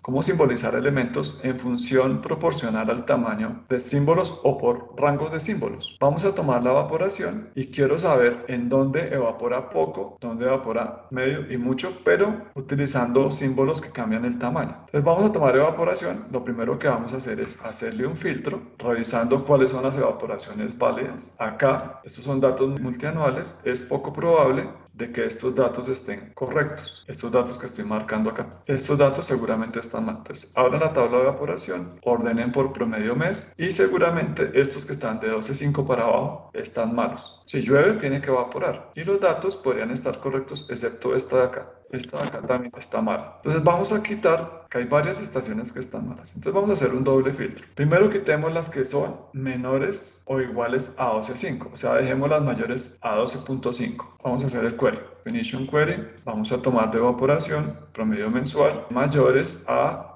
cómo simbolizar elementos en función proporcional al tamaño de símbolos o por rangos de símbolos. Vamos a tomar la evaporación y quiero saber en dónde evapora poco, dónde evapora medio y mucho, pero utilizando símbolos que cambian el tamaño. Entonces vamos a tomar evaporación. Lo primero que vamos a hacer es hacerle un filtro, revisando cuáles son las evaporaciones válidas. Acá, estos son datos multianuales, es poco probable de que estos datos estén correctos. Estos datos que estoy marcando acá. Estos datos seguramente están mal. Entonces, abran la tabla de evaporación, ordenen por promedio mes y seguramente estos que están de 12.5 para abajo están malos. Si llueve, tiene que evaporar. Y los datos podrían estar correctos, excepto esta de acá. Esta de acá también está mala. Entonces vamos a quitar, que hay varias estaciones que están malas. Entonces vamos a hacer un doble filtro. Primero quitemos las que son menores o iguales a 12.5. O sea, dejemos las mayores a 12.5. Vamos a hacer el query. Definition query. Vamos a tomar de evaporación promedio mensual mayores a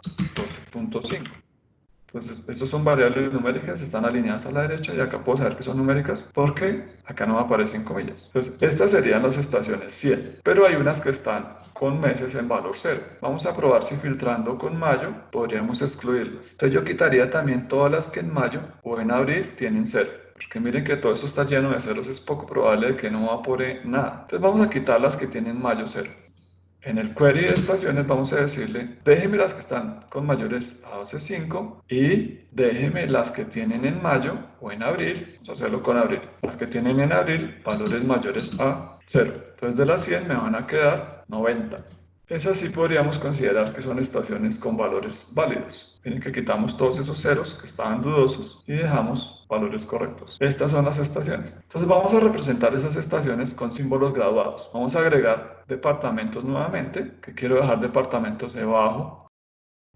12.5. Entonces, estos son variables numéricas, están alineadas a la derecha y acá puedo saber que son numéricas porque acá no me aparecen comillas. Entonces, estas serían las estaciones 100, pero hay unas que están con meses en valor 0. Vamos a probar si filtrando con mayo podríamos excluirlas. Entonces, yo quitaría también todas las que en mayo o en abril tienen 0. Porque miren que todo esto está lleno de ceros, es poco probable de que no evapore nada. Entonces, vamos a quitar las que tienen mayo 0. En el query de estaciones vamos a decirle, déjeme las que están con mayores a 12.5 y déjeme las que tienen en mayo o en abril, vamos a hacerlo con abril, las que tienen en abril valores mayores a 0. Entonces de las 100 me van a quedar 90. Esas sí podríamos considerar que son estaciones con valores válidos. Miren que quitamos todos esos ceros que estaban dudosos y dejamos valores correctos. Estas son las estaciones. Entonces vamos a representar esas estaciones con símbolos graduados. Vamos a agregar departamentos nuevamente, que quiero dejar departamentos debajo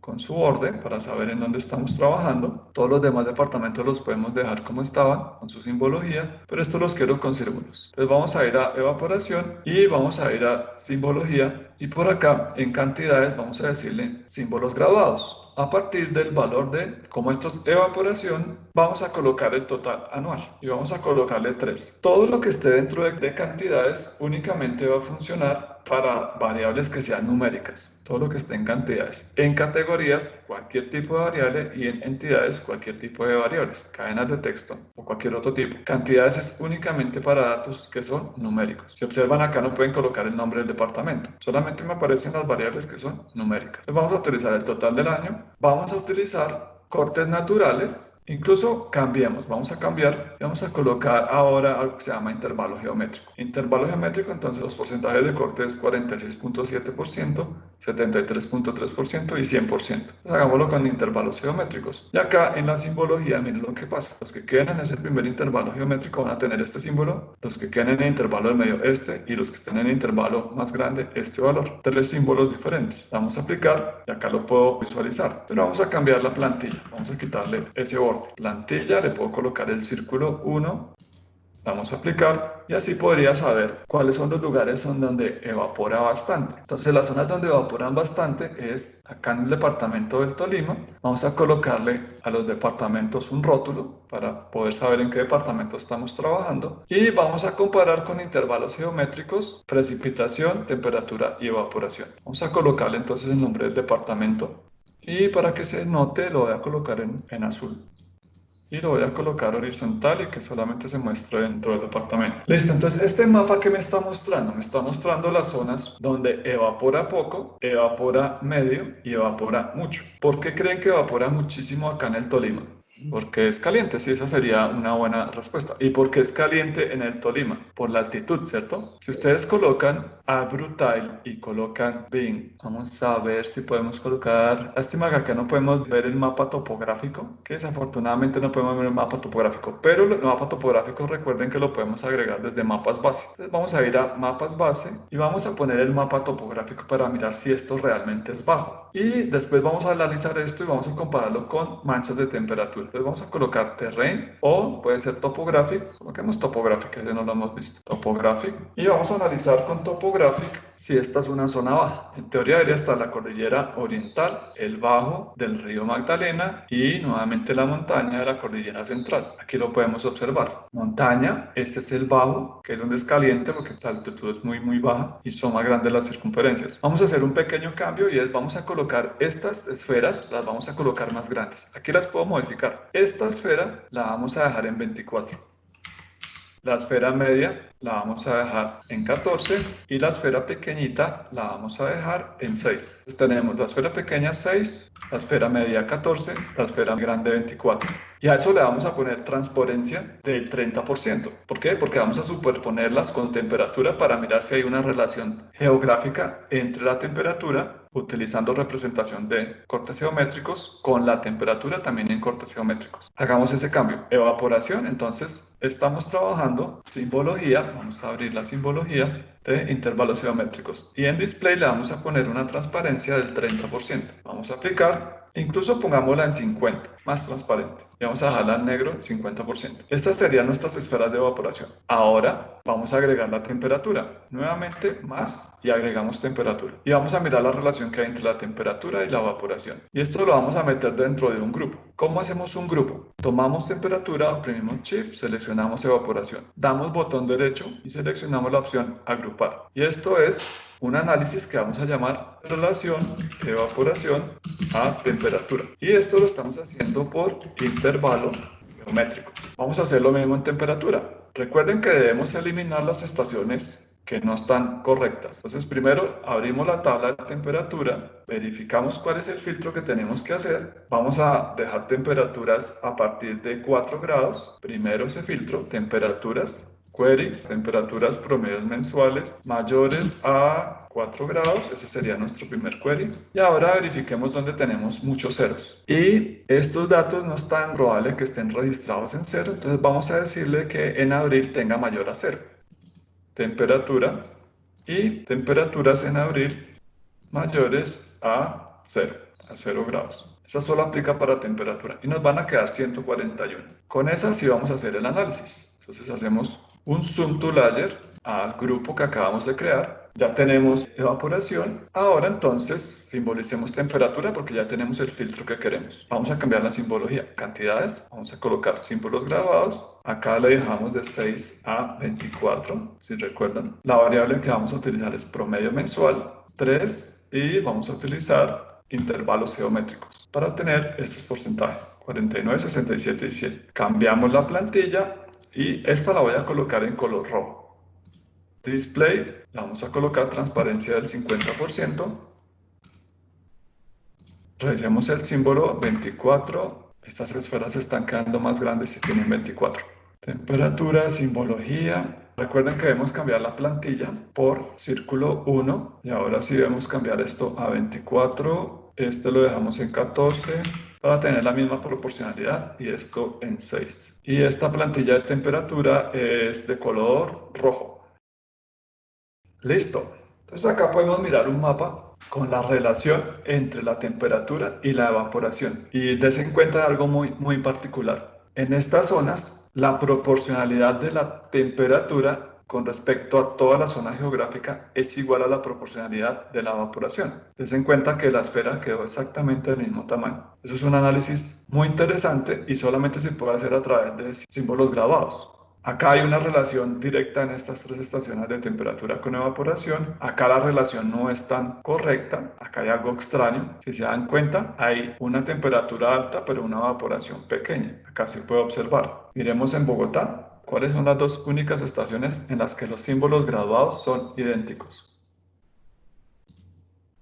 con su orden para saber en dónde estamos trabajando. Todos los demás departamentos los podemos dejar como estaban, con su simbología, pero estos los quiero con símbolos. Entonces vamos a ir a evaporación y vamos a ir a simbología y por acá en cantidades vamos a decirle símbolos graduados. A partir del valor de, como esto es evaporación, vamos a colocar el total anual y vamos a colocarle 3. Todo lo que esté dentro de cantidades únicamente va a funcionar para variables que sean numéricas. Todo lo que esté en cantidades. En categorías, cualquier tipo de variable y en entidades, cualquier tipo de variables, cadenas de texto o cualquier otro tipo. Cantidades es únicamente para datos que son numéricos. Si observan acá no pueden colocar el nombre del departamento. Solamente me aparecen las variables que son numéricas. Entonces vamos a utilizar el total del año. Vamos a utilizar cortes naturales. Incluso cambiemos, vamos a cambiar y vamos a colocar ahora algo que se llama intervalo geométrico. Intervalo geométrico, entonces los porcentajes de corte es 46.7%, 73.3% y 100%. Entonces hagámoslo con intervalos geométricos. Y acá en la simbología, miren lo que pasa. Los que queden en ese primer intervalo geométrico van a tener este símbolo, los que queden en el intervalo del medio este y los que estén en el intervalo más grande este valor. 3 símbolos diferentes. Vamos a aplicar y acá lo puedo visualizar. Pero vamos a cambiar la plantilla. Vamos a quitarle ese borde. Plantilla, le puedo colocar el círculo 1, vamos a aplicar y así podría saber cuáles son los lugares donde evapora bastante. Entonces las zonas donde evaporan bastante es acá en el departamento del Tolima. Vamos a colocarle a los departamentos un rótulo para poder saber en qué departamento estamos trabajando y vamos a comparar con intervalos geométricos, precipitación, temperatura y evaporación. Vamos a colocarle entonces el nombre del departamento y para que se note lo voy a colocar en azul. Y lo voy a colocar horizontal y que solamente se muestre dentro del departamento. Listo, entonces este mapa que me está mostrando, las zonas donde evapora poco, evapora medio y evapora mucho. ¿Por qué creen que evapora muchísimo acá en el Tolima? Porque es caliente, sí, esa sería una buena respuesta. ¿Y por qué es caliente en el Tolima? Por la altitud, ¿cierto? Si ustedes colocan Abrutile y colocan Bing, vamos a ver si podemos colocar, lástima que acá no podemos ver el mapa topográfico, que desafortunadamente no podemos ver el mapa topográfico, pero el mapa topográfico recuerden que lo podemos agregar desde mapas base. Entonces vamos a ir a mapas base y vamos a poner el mapa topográfico para mirar si esto realmente es bajo. Y después vamos a analizar esto y vamos a compararlo con manchas de temperatura. Entonces vamos a colocar terrain o puede ser topographic. Coloquemos topographic, que ya no lo hemos visto. Topographic. Y vamos a analizar con topographic si esta es una zona baja. En teoría debería estar la cordillera oriental, el bajo del río Magdalena y nuevamente la montaña de la cordillera central. Aquí lo podemos observar. Montaña, este es el bajo, que es donde es caliente porque la altitud es muy baja y son más grandes las circunferencias. Vamos a hacer un pequeño cambio y es vamos a colocar estas esferas, las vamos a colocar más grandes. Aquí las puedo modificar. Esta esfera la vamos a dejar en 24. La esfera media la vamos a dejar en 14 y la esfera pequeñita la vamos a dejar en 6. Entonces tenemos la esfera pequeña 6, la esfera media 14, la esfera grande 24. Y a eso le vamos a poner transparencia del 30%. ¿Por qué? Porque vamos a superponerlas con temperatura para mirar si hay una relación geográfica entre la temperatura, utilizando representación de cortes geométricos, con la temperatura también en cortes geométricos. Hagamos ese cambio. Evaporación, entonces estamos trabajando simbología, vamos a abrir la simbología de intervalos geométricos. Y en display le vamos a poner una transparencia del 30%. Vamos a aplicar. Incluso pongámosla en 50, más transparente. Y vamos a dejarla en negro, 50%. Estas serían nuestras esferas de evaporación. Ahora vamos a agregar la temperatura. Nuevamente más y agregamos temperatura. Y vamos a mirar la relación que hay entre la temperatura y la evaporación. Y esto lo vamos a meter dentro de un grupo. ¿Cómo hacemos un grupo? Tomamos temperatura, oprimimos Shift, seleccionamos evaporación. Damos botón derecho y seleccionamos la opción agrupar. Y esto es un análisis que vamos a llamar relación de evaporación a temperatura. Y esto lo estamos haciendo por intervalo geométrico. Vamos a hacer lo mismo en temperatura. Recuerden que debemos eliminar las estaciones que no están correctas. Entonces primero abrimos la tabla de temperatura, verificamos cuál es el filtro que tenemos que hacer. Vamos a dejar temperaturas a partir de 4 grados. Primero ese filtro, temperaturas. Query, temperaturas promedios mensuales mayores a 4 grados, ese sería nuestro primer query. Y ahora verifiquemos dónde tenemos muchos ceros. Y estos datos no es tan probable que estén registrados en cero, entonces vamos a decirle que en abril tenga mayor a 0. Temperatura y temperaturas en abril mayores a 0, a 0 grados. Esa solo aplica para temperatura y nos van a quedar 141. Con esa sí vamos a hacer el análisis. Entonces hacemos un zoom to layer al grupo que acabamos de crear. Ya tenemos evaporación. Ahora entonces simbolicemos temperatura porque ya tenemos el filtro que queremos. Vamos a cambiar la simbología. Cantidades. Vamos a colocar símbolos grabados. Acá le dejamos de 6 a 24, si recuerdan. La variable que vamos a utilizar es promedio mensual, 3, y vamos a utilizar intervalos geométricos para obtener estos porcentajes, 49, 67 y 100. Cambiamos la plantilla y esta la voy a colocar en color rojo. Display, la vamos a colocar transparencia del 50%. Revisemos el símbolo 24. Estas esferas están quedando más grandes si tienen 24. Temperatura, simbología. Recuerden que debemos cambiar la plantilla por círculo 1. Y ahora sí debemos cambiar esto a 24. Este lo dejamos en 14 para tener la misma proporcionalidad y esto en 6. Y esta plantilla de temperatura es de color rojo. Listo. Entonces acá podemos mirar un mapa con la relación entre la temperatura y la evaporación. Y des en cuenta de algo muy particular. En estas zonas, la proporcionalidad de la temperatura con respecto a toda la zona geográfica es igual a la proporcionalidad de la evaporación. Des en cuenta que la esfera quedó exactamente del mismo tamaño. Eso es un análisis muy interesante y solamente se puede hacer a través de símbolos grabados. Acá hay una relación directa en estas tres estaciones de temperatura con evaporación. Acá la relación no es tan correcta. Acá hay algo extraño. Si se dan cuenta, hay una temperatura alta, pero una evaporación pequeña. Acá se puede observar. Miremos en Bogotá. ¿Cuáles son las dos únicas estaciones en las que los símbolos graduados son idénticos?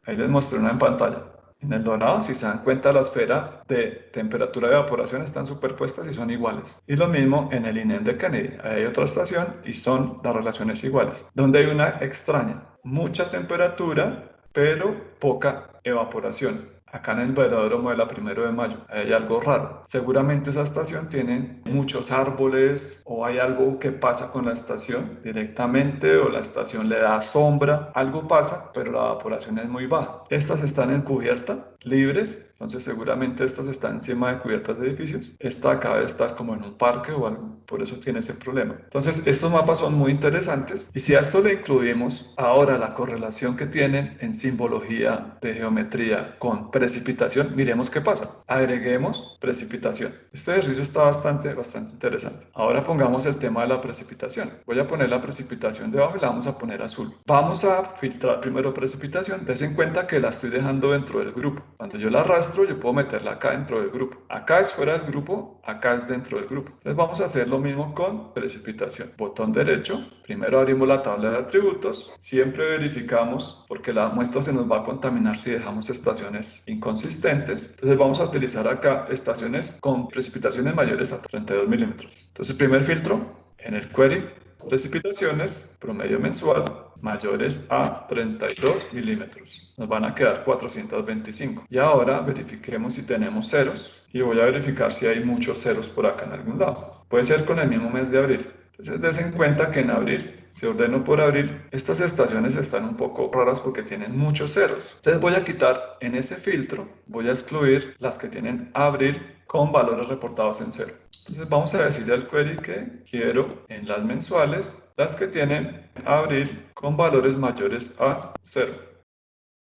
Ahí les mostré una en pantalla. En el dorado, si se dan cuenta, la esfera de temperatura de evaporación están superpuestas y son iguales. Y lo mismo en el INEM de Kennedy. Ahí hay otra estación y son las relaciones iguales. Donde hay una extraña, mucha temperatura, pero poca evaporación. Acá en el velódromo de la 1 de mayo hay algo raro. Seguramente esa estación tiene muchos árboles o hay algo que pasa con la estación directamente o la estación le da sombra. Algo pasa, pero la evaporación es muy baja. Estas están en cubierta, libres, Entonces seguramente estas están encima de cubiertas de edificios. Esta acá debe estar como en un parque o algo, por eso tiene ese problema. Entonces estos mapas son muy interesantes y si a esto le incluimos ahora la correlación que tienen en simbología de geometría con precipitación, miremos qué pasa. Agreguemos precipitación. Este ejercicio está bastante interesante. Ahora pongamos el tema de la precipitación. Voy a poner la precipitación debajo y la vamos a poner azul. Vamos a filtrar primero precipitación. Des en cuenta que la estoy dejando dentro del grupo. Cuando yo la arrastro, yo puedo meterla acá dentro del grupo. Acá es fuera del grupo, acá es dentro del grupo. Entonces vamos a hacer lo mismo con precipitación. Botón derecho. Primero abrimos la tabla de atributos. Siempre verificamos porque la muestra se nos va a contaminar si dejamos estaciones inconsistentes. Entonces vamos a utilizar acá estaciones con precipitaciones mayores a 32 milímetros. Entonces primer filtro en el query, precipitaciones promedio mensual mayores a 32 milímetros. Nos van a quedar 425. Y ahora verifiquemos si tenemos ceros y voy a verificar si hay muchos ceros por acá en algún lado. Puede ser con el mismo mes de abril. Entonces, des en cuenta que en abril, si ordeno por abril, estas estaciones están un poco raras porque tienen muchos ceros. Entonces voy a quitar en ese filtro, voy a excluir las que tienen abril con valores reportados en cero. Entonces vamos a decirle al query que quiero en las mensuales las que tienen abril con valores mayores a 0.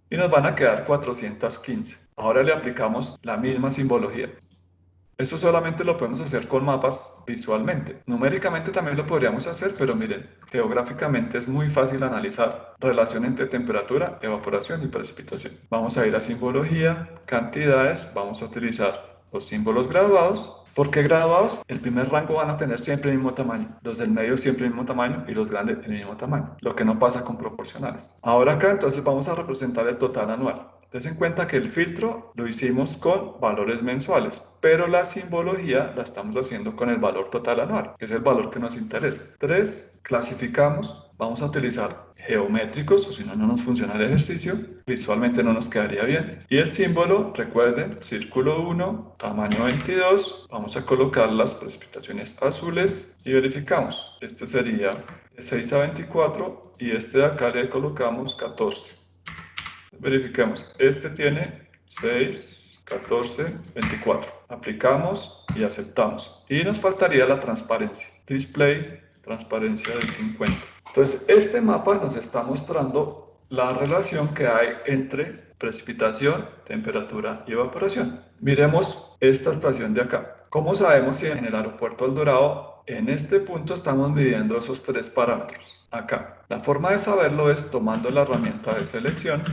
Y nos van a quedar 415. Ahora le aplicamos la misma simbología. Esto solamente lo podemos hacer con mapas visualmente. Numéricamente también lo podríamos hacer, pero miren, geográficamente es muy fácil analizar relación entre temperatura, evaporación y precipitación. Vamos a ir a simbología, cantidades, vamos a utilizar los símbolos graduados. ¿Por qué graduados? El primer rango van a tener siempre el mismo tamaño, los del medio siempre el mismo tamaño y los grandes el mismo tamaño, lo que no pasa con proporcionales. Ahora acá entonces vamos a representar el total anual. Ten en cuenta que el filtro lo hicimos con valores mensuales, pero la simbología la estamos haciendo con el valor total anual, que es el valor que nos interesa. 3, clasificamos, vamos a utilizar geométricos, o si no, no nos funciona el ejercicio, visualmente no nos quedaría bien. Y el símbolo, recuerden, círculo 1, tamaño 22, vamos a colocar las precipitaciones azules y verificamos. Este sería de 6 a 24 y este de acá le colocamos 14. Verifiquemos, este tiene 6, 14, 24. Aplicamos y aceptamos. Y nos faltaría la transparencia. Display, transparencia del 50. Entonces, este mapa nos está mostrando la relación que hay entre precipitación, temperatura y evaporación. Miremos esta estación de acá. ¿Cómo sabemos si en el aeropuerto El Dorado, en este punto estamos midiendo esos tres parámetros? Acá. La forma de saberlo es tomando la herramienta de selección,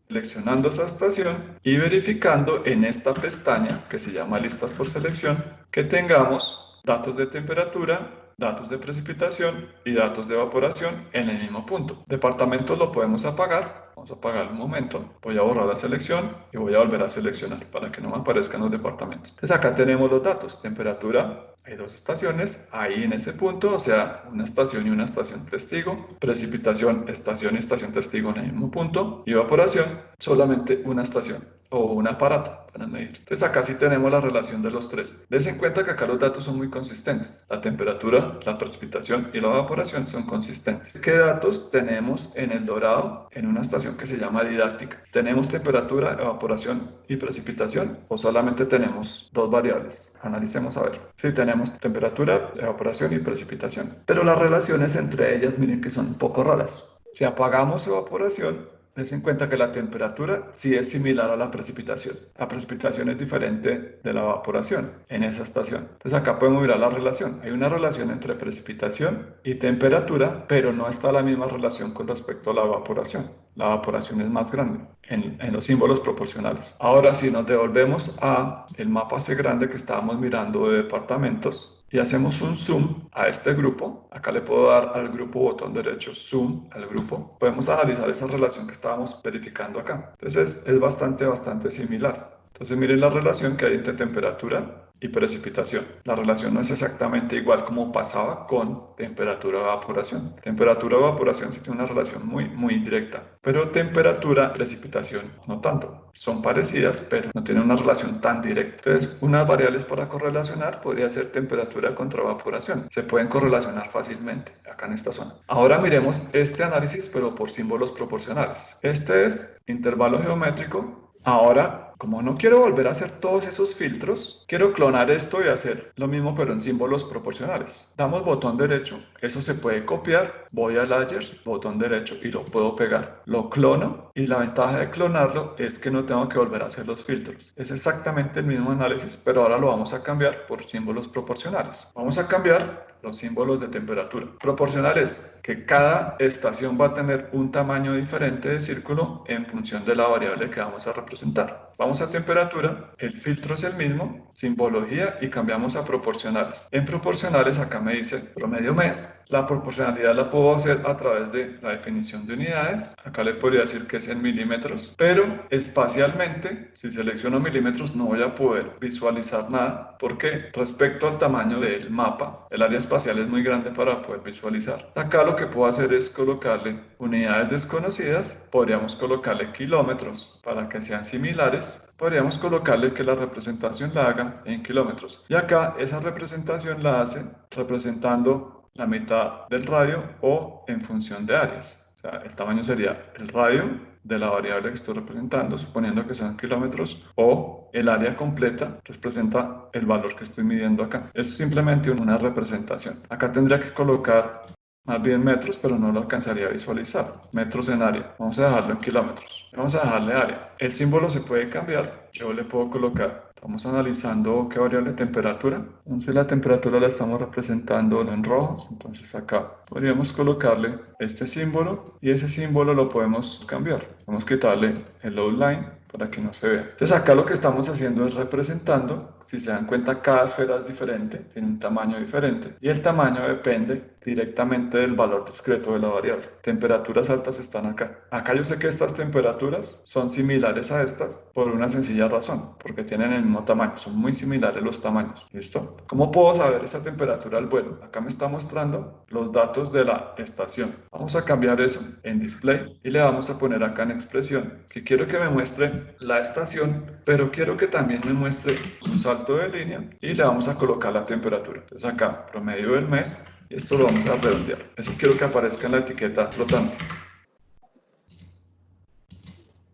seleccionando esa estación y verificando en esta pestaña que se llama listas por selección que tengamos datos de temperatura, datos de precipitación y datos de evaporación en el mismo punto. Departamentos lo podemos apagar. Vamos a apagar un momento. Voy a borrar la selección y voy a volver a seleccionar para que no me aparezcan los departamentos. Entonces acá tenemos los datos. Temperatura, hay dos estaciones ahí en ese punto, o sea, una estación y una estación testigo. Precipitación, estación y estación testigo en el mismo punto. Y evaporación, solamente una estación o un aparato para medir. Entonces acá sí tenemos la relación de los tres. Des en cuenta que acá los datos son muy consistentes. La temperatura, la precipitación y la evaporación son consistentes. ¿Qué datos tenemos en El Dorado en una estación que se llama didáctica? ¿Tenemos temperatura, evaporación y precipitación o solamente tenemos dos variables? Analicemos a ver. Sí, tenemos temperatura, evaporación y precipitación. Pero las relaciones entre ellas, miren que son un poco raras. Si apagamos evaporación, ten en cuenta que la temperatura sí es similar a la precipitación. La precipitación es diferente de la evaporación en esa estación. Entonces acá podemos mirar la relación. Hay una relación entre precipitación y temperatura, pero no está la misma relación con respecto a la evaporación. La evaporación es más grande en los símbolos proporcionales. Ahora si nos devolvemos a el mapa ese grande que estábamos mirando de departamentos, y hacemos un zoom a este grupo. Acá le puedo dar al grupo botón derecho, zoom al grupo. Podemos analizar esa relación que estábamos verificando acá. Entonces es bastante similar. Entonces miren la relación que hay entre temperatura y precipitación. La relación no es exactamente igual como pasaba con temperatura-evaporación. Temperatura-evaporación sí tiene una relación muy directa, pero temperatura-precipitación no tanto. Son parecidas, pero no tienen una relación tan directa. Entonces, unas variables para correlacionar podría ser temperatura contra evaporación. Se pueden correlacionar fácilmente acá en esta zona. Ahora miremos este análisis, pero por símbolos proporcionales. Este es intervalo geométrico. Ahora Como no quiero volver a hacer todos esos filtros, quiero clonar esto y hacer lo mismo pero en símbolos proporcionales. Damos botón derecho, eso se puede copiar, voy a Layers, botón derecho y lo puedo pegar. Lo clono y la ventaja de clonarlo es que no tengo que volver a hacer los filtros. Es exactamente el mismo análisis, pero ahora lo vamos a cambiar por símbolos proporcionales. Vamos a cambiar los símbolos de temperatura. Proporcional es que cada estación va a tener un tamaño diferente de círculo en función de la variable que vamos a representar. Vamos a temperatura, el filtro es el mismo, simbología y cambiamos a proporcionales. En proporcionales acá me dice promedio mes. La proporcionalidad la puedo hacer a través de la definición de unidades. Acá le podría decir que es en milímetros, pero espacialmente, si selecciono milímetros, no voy a poder visualizar nada porque respecto al tamaño del mapa, el área espacial es muy grande para poder visualizar. Acá lo que puedo hacer es colocarle unidades desconocidas, podríamos colocarle kilómetros para que sean similares. Podríamos colocarle que la representación la haga en kilómetros. Y acá esa representación la hace representando la mitad del radio o en función de áreas. O sea, el tamaño sería el radio de la variable que estoy representando, suponiendo que sean kilómetros, o el área completa representa el valor que estoy midiendo acá. Es simplemente una representación. Acá tendría que colocar más bien metros, pero no lo alcanzaría a visualizar. Metros en área. Vamos a dejarlo en kilómetros. Vamos a dejarle área. El símbolo se puede cambiar. Yo le puedo colocar. Estamos analizando qué variable temperatura. Entonces la temperatura la estamos representando en rojo. Entonces acá podríamos colocarle este símbolo y ese símbolo lo podemos cambiar. Podemos quitarle el outline para que no se vea. Entonces acá lo que estamos haciendo es representando. Si se dan cuenta, cada esfera es diferente, tiene un tamaño diferente y el tamaño depende directamente del valor discreto de la variable. Temperaturas altas están acá. Acá yo sé que estas temperaturas son similares a estas por una sencilla razón, porque tienen el mismo tamaño, son muy similares los tamaños. ¿Listo? ¿Cómo puedo saber esa temperatura al vuelo? Acá me está mostrando los datos de la estación. Vamos a cambiar eso en display y le vamos a poner acá en expresión que quiero que me muestre la estación, pero quiero que también me muestre un salto de línea y le vamos a colocar la temperatura. Entonces acá, promedio del mes, y esto lo vamos a redondear. Eso quiero que aparezca en la etiqueta flotante.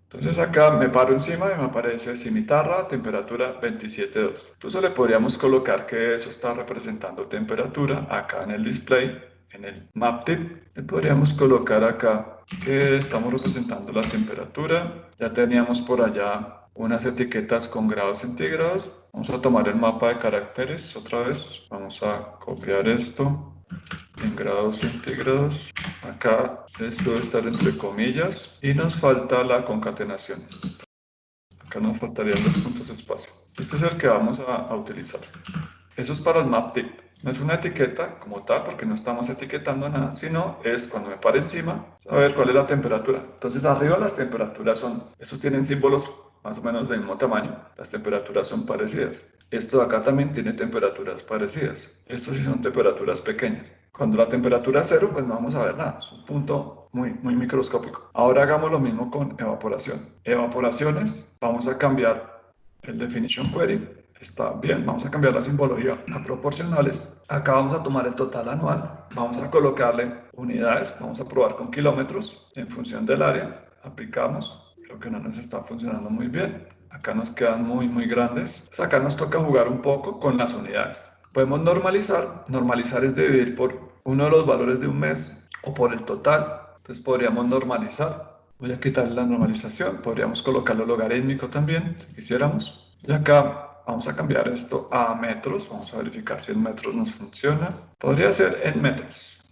Entonces acá me paro encima y me aparece cimitarra, temperatura 27.2. Entonces le podríamos colocar que eso está representando temperatura acá en el display, en el map tip. Le podríamos colocar acá que estamos representando la temperatura. Ya teníamos por allá unas etiquetas con grados centígrados. Vamos a tomar el mapa de caracteres otra vez. Vamos a copiar esto en grados centígrados. Acá esto debe estar entre comillas y nos falta la concatenación. Acá nos faltarían dos puntos de espacio. Este es el que vamos a utilizar. Eso es para el map tip. No es una etiqueta como tal porque no estamos etiquetando nada, sino es cuando me pare encima, saber cuál es la temperatura. Entonces arriba las temperaturas estos tienen símbolos más o menos del mismo tamaño. Las temperaturas son parecidas. Esto de acá también tiene temperaturas parecidas. Estos sí son temperaturas pequeñas. Cuando la temperatura es cero, pues no vamos a ver nada. Es un punto muy microscópico. Ahora hagamos lo mismo con evaporación. Evaporaciones, vamos a cambiar el definition query. Está bien, vamos a cambiar la simbología a proporcionales. Acá vamos a tomar el total anual. Vamos a colocarle unidades. Vamos a probar con kilómetros en función del área. Aplicamos. Creo que no nos está funcionando muy bien. Acá nos quedan muy grandes. Entonces acá nos toca jugar un poco con las unidades. Podemos normalizar. Normalizar es dividir por uno de los valores de un mes o por el total. Entonces podríamos normalizar. Voy a quitar la normalización. Podríamos colocarlo logarítmico también, si quisiéramos. Y acá vamos a cambiar esto a metros. Vamos a verificar si en metros nos funciona. Podría ser en metros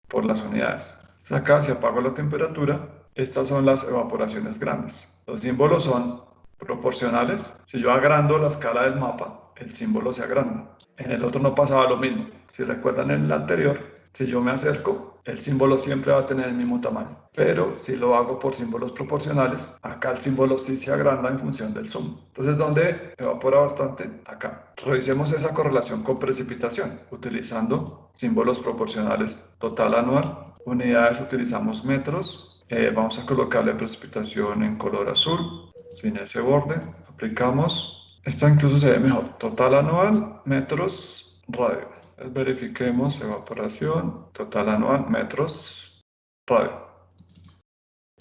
por las unidades. Entonces acá si apago la temperatura, estas son las evaporaciones grandes. Los símbolos son proporcionales. Si yo agrando la escala del mapa, el símbolo se agranda. En el otro no pasaba lo mismo. Si recuerdan en el anterior, si yo me acerco, el símbolo siempre va a tener el mismo tamaño. Pero si lo hago por símbolos proporcionales, acá el símbolo sí se agranda en función del zoom. Entonces, ¿dónde evapora bastante? Acá. Revisemos esa correlación con precipitación, utilizando símbolos proporcionales. Total anual, unidades utilizamos metros. Vamos a colocarle precipitación en color azul, sin ese borde. Aplicamos. Esta incluso se ve mejor. Total anual, metros, radio. Verifiquemos evaporación, total anual, metros, radio.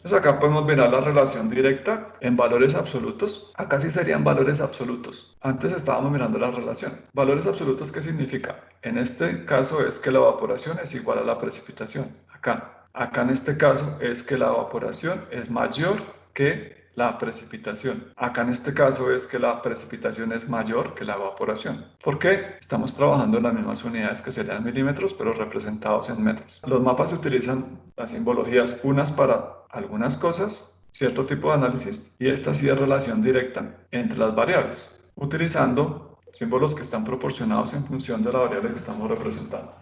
Entonces acá podemos mirar la relación directa en valores absolutos. Acá sí serían valores absolutos. Antes estábamos mirando la relación. Valores absolutos, ¿qué significa? En este caso es que la evaporación es igual a la precipitación. Acá en este caso es que la evaporación es mayor que la precipitación. Acá en este caso es que la precipitación es mayor que la evaporación. ¿Por qué? Estamos trabajando en las mismas unidades que serían milímetros, pero representados en metros. Los mapas utilizan las simbologías unas para algunas cosas, cierto tipo de análisis, y esta sí es relación directa entre las variables, utilizando símbolos que están proporcionados en función de la variable que estamos representando.